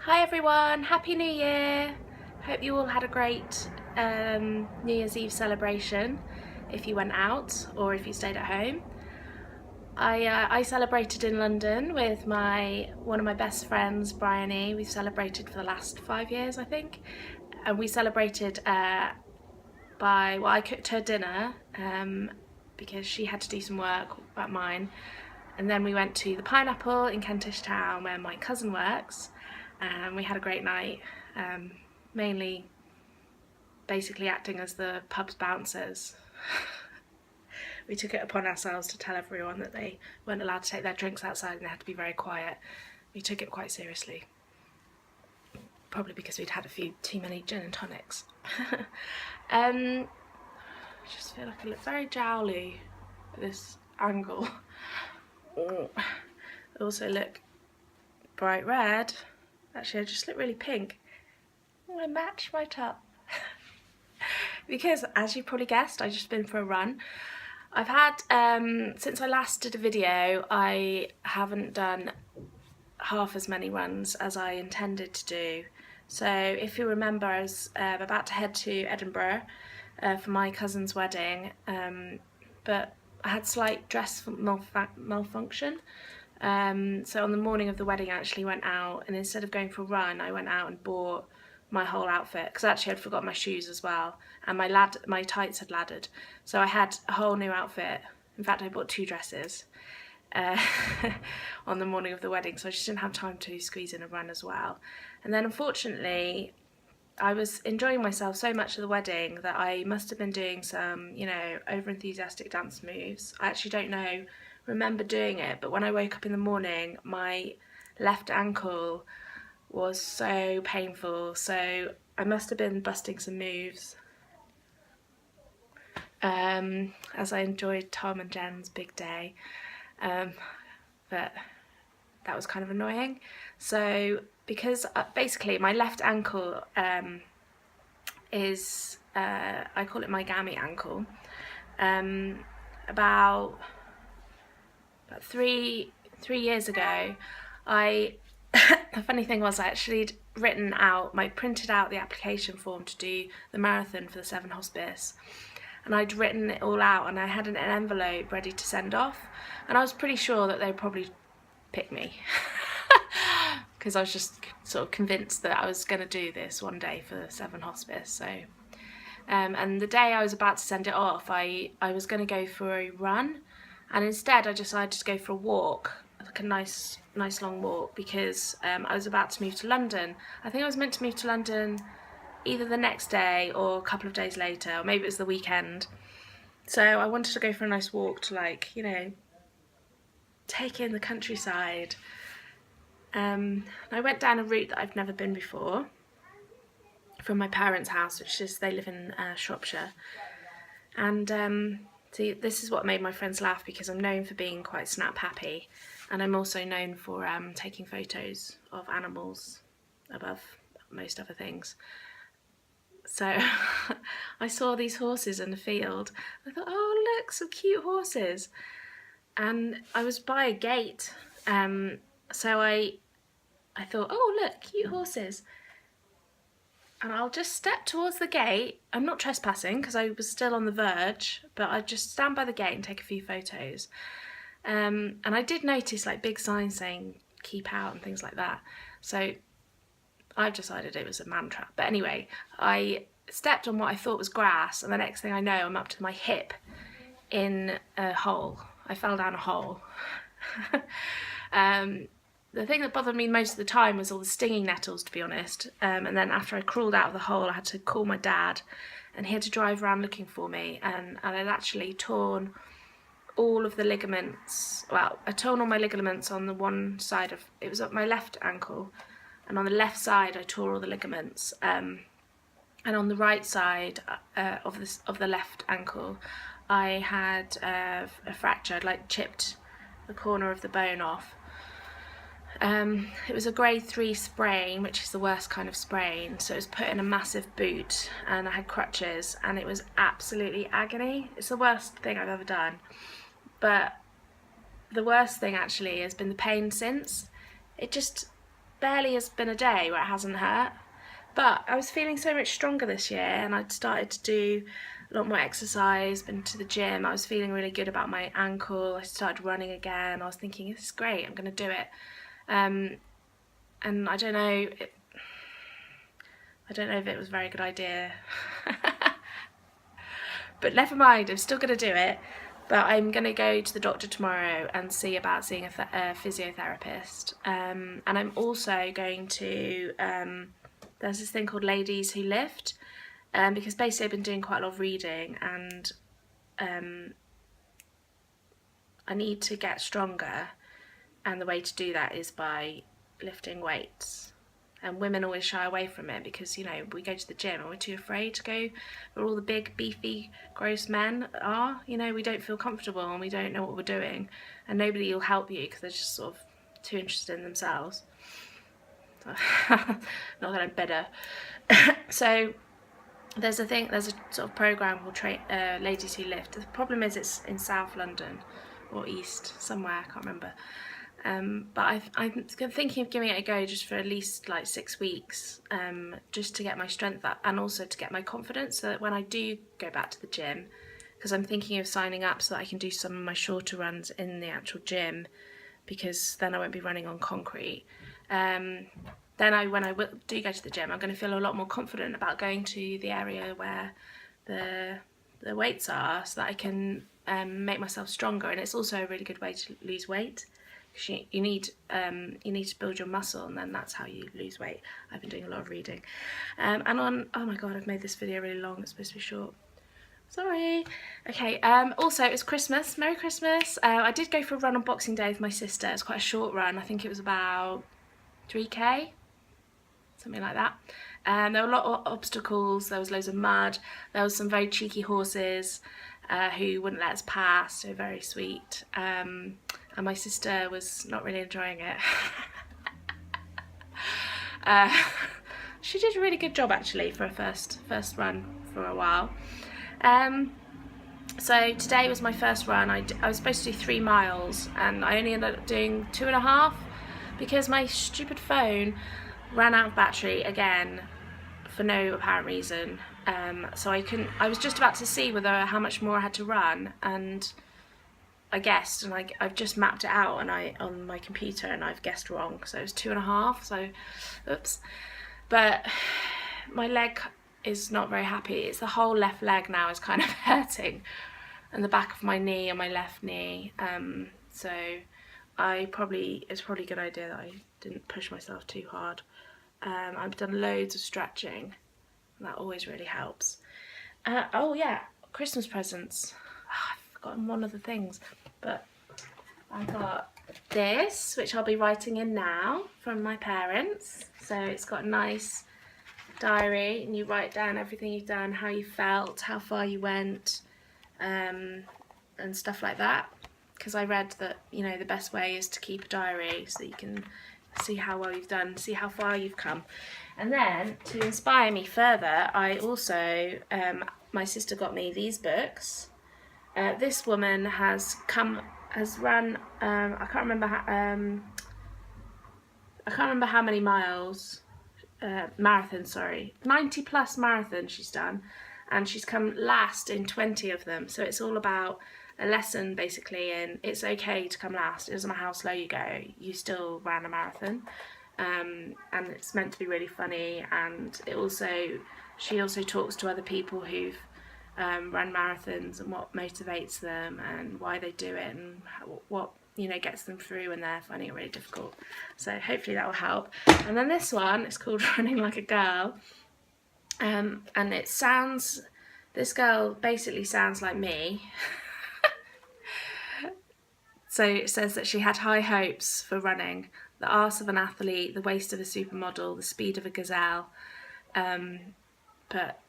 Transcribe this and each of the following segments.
Hi everyone, Happy New Year! Hope you all had a great New Year's Eve celebration if you went out or if you stayed at home. I celebrated in London with one of my best friends, Bryony. We've celebrated for the last 5 years, I think. And we celebrated I cooked her dinner because she had to do some work at mine. And then we went to the Pineapple in Kentish Town where my cousin works. We had a great night, mainly basically acting as the pub's bouncers. We took it upon ourselves to tell everyone that they weren't allowed to take their drinks outside and they had to be very quiet. We took it quite seriously, probably because we'd had a few too many gin and tonics. I just feel like I look very jowly at this angle. I also look bright red. Actually, I just look really pink. I match my top. Because, as you probably guessed, I've just been for a run. I've had, since I last did a video, I haven't done half as many runs as I intended to do. So, if you remember, I was about to head to Edinburgh for my cousin's wedding, but I had slight dress malfunction. So on the morning of the wedding I actually went out, and instead of going for a run I went out and bought my whole outfit, because actually I'd forgotten my shoes as well, and my tights had laddered, so I had a whole new outfit. In fact, I bought 2 dresses on the morning of the wedding, so I just didn't have time to squeeze in a run as well. And then unfortunately I was enjoying myself so much at the wedding that I must have been doing some, over enthusiastic dance moves. I actually don't remember doing it, but when I woke up in the morning my left ankle was so painful, so I must have been busting some moves as I enjoyed Tom and Jen's big day, but that was kind of annoying. So because basically my left ankle is I call it my gammy ankle. About 3 years ago, the funny thing was I actually printed out the application form to do the marathon for the Severn Hospice, and I'd written it all out and I had an envelope ready to send off, and I was pretty sure that they'd probably pick me because I was just sort of convinced that I was going to do this one day for the Severn Hospice. So and the day I was about to send it off, I was going to go for a run, and instead I decided to go for a walk, like a nice long walk, because I was about to move to London. I think I was meant to move to London either the next day or a couple of days later, or maybe it was the weekend. So I wanted to go for a nice walk to take in the countryside. I went down a route that I've never been before from my parents' house, they live in Shropshire. And see, this is what made my friends laugh, because I'm known for being quite snap happy, and I'm also known for taking photos of animals above most other things. So I saw these horses in the field. I thought, oh look, some cute horses. And I was by a gate, so I thought, oh look, cute horses. And I'll just step towards the gate. I'm not trespassing because I was still on the verge, but I'd just stand by the gate and take a few photos. And I did notice big signs saying keep out and things like that. So I've decided it was a man trap. But anyway, I stepped on what I thought was grass, and the next thing I know, I'm up to my hip in a hole. I fell down a hole. The thing that bothered me most of the time was all the stinging nettles, to be honest. And then after I crawled out of the hole, I had to call my dad, and he had to drive around looking for me. And I'd actually torn all of the ligaments. Well, I torn all my ligaments on the one side of it was up my left ankle, and on the left side I tore all the ligaments. And on the right side of the left ankle, I had a fracture. I'd chipped the corner of the bone off. It was a grade 3 sprain, which is the worst kind of sprain, so it was put in a massive boot, and I had crutches, and it was absolutely agony. It's the worst thing I've ever done, but the worst thing actually has been the pain since. barely has been a day where it hasn't hurt. But I was feeling so much stronger this year, and I'd started to do a lot more exercise, been to the gym. I was feeling really good about my ankle. I started running again. I was thinking, this is great, I'm going to do it. And I don't know, I don't know if it was a very good idea. But never mind, I'm still going to do it. But I'm going to go to the doctor tomorrow and see about seeing a physiotherapist. And I'm also going to, there's this thing called Ladies Who Lift, because basically I've been doing quite a lot of reading, and I need to get stronger, and the way to do that is by lifting weights. And women always shy away from it because, you know, we go to the gym and we're too afraid to go where all the big, beefy, gross men are. You know, we don't feel comfortable and we don't know what we're doing. And nobody will help you because they're just sort of too interested in themselves. Not that I'm better. So there's a sort of programme called Ladies Who Lift. The problem is it's in South London or East, somewhere, I can't remember. But I'm thinking of giving it a go just for at least like 6 weeks, just to get my strength up and also to get my confidence, so that when I do go back to the gym, because I'm thinking of signing up so that I can do some of my shorter runs in the actual gym, because then I won't be running on concrete. Then when I do go to the gym, I'm going to feel a lot more confident about going to the area where the weights are, so that I can make myself stronger. And it's also a really good way to lose weight. You need to build your muscle, and then that's how you lose weight. I've been doing a lot of reading. And oh my god, I've made this video really long, it's supposed to be short. Sorry. Okay, also it's Christmas. Merry Christmas. I did go for a run on Boxing Day with my sister. It's quite a short run. I think it was about 3k, something like that. There were a lot of obstacles, there was loads of mud, there was some very cheeky horses who wouldn't let us pass, so very sweet. And my sister was not really enjoying it. She did a really good job actually for a first run for a while. So today was my first run. I was supposed to do 3 miles and I only ended up doing 2.5 because my stupid phone ran out of battery again for no apparent reason. So I was just about to see how much more I had to run, and I guessed, and I've just mapped it out on my computer, and I've guessed wrong, so it was 2.5, so oops. But my leg is not very happy. It's the whole left leg now is kind of hurting, and the back of my knee and my left knee. So it's probably a good idea that I didn't push myself too hard. I've done loads of stretching, and that always really helps. Oh yeah, Christmas presents. I've forgotten one of the things, but I got this, which I'll be writing in now, from my parents. So it's got a nice diary, and you write down everything you've done, how you felt, how far you went, and stuff like that. Because I read that, you know, the best way is to keep a diary so that you can see how well you've done, see how far you've come. And then to inspire me further, I also, my sister got me these books. This woman has run, I can't remember how many miles, marathons, sorry, 90 plus marathons she's done, and she's come last in 20 of them. So it's all about a lesson basically, and it's okay to come last. It doesn't matter how slow you go, you still ran a marathon. And it's meant to be really funny, and she also talks to other people who've run marathons and what motivates them and why they do it, and what gets them through when they're finding it really difficult. So hopefully that will help. And then this one is called Running Like a Girl, and this girl basically sounds like me. So it says that she had high hopes for running: the arse of an athlete, the waist of a supermodel, the speed of a gazelle. But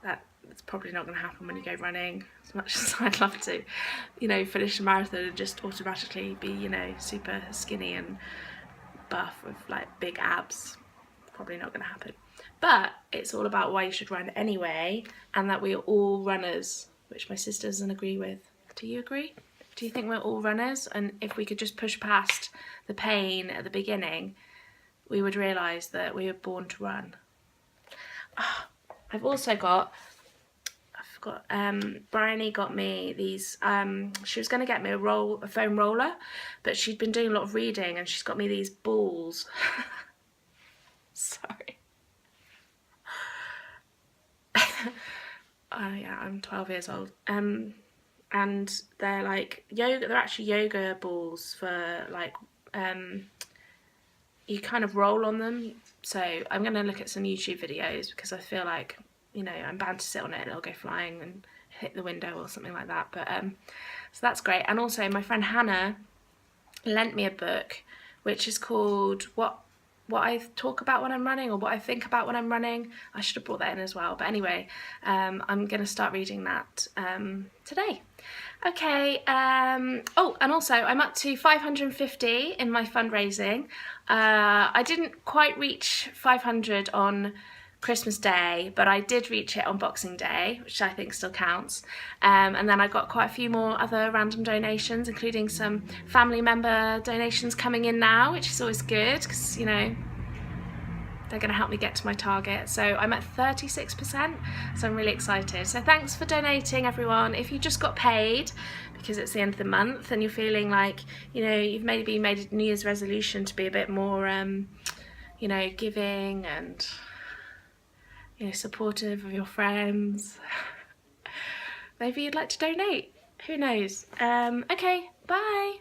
that's probably not going to happen when you go running, as much as I'd love to, finish a marathon and just automatically be, super skinny and buff with like big abs. Probably not going to happen. But it's all about why you should run anyway, and that we are all runners, which my sister doesn't agree with. Do you agree? Do you think we're all runners? And if we could just push past the pain at the beginning, we would realise that we were born to run. I've also got, Bryony got me these, she was going to get me a foam roller, but she'd been doing a lot of reading and she's got me these balls. Sorry. Oh yeah, I'm 12 years old. And they're like yoga, they're actually yoga balls for like, you kind of roll on them. So I'm going to look at some YouTube videos because I feel like, you know, I'm bound to sit on it and it'll go flying and hit the window or something like that. But so that's great. And also my friend Hannah lent me a book which is called What I talk about when I'm running, or what I think about when I'm running. I should have brought that in as well. But anyway, I'm going to start reading that today. Okay, oh, and also I'm up to 550 in my fundraising. I didn't quite reach 500 on Christmas Day, but I did reach it on Boxing Day, which I think still counts. And then I got quite a few more other random donations, including some family member donations coming in now, which is always good because, you know, they're going to help me get to my target. So I'm at 36%, so I'm really excited. So thanks for donating, everyone. If you just got paid because it's the end of the month and you're feeling like, you know, you've maybe made a New Year's resolution to be a bit more, you know, giving and, you know, supportive of your friends. Maybe you'd like to donate. Who knows? Okay, bye.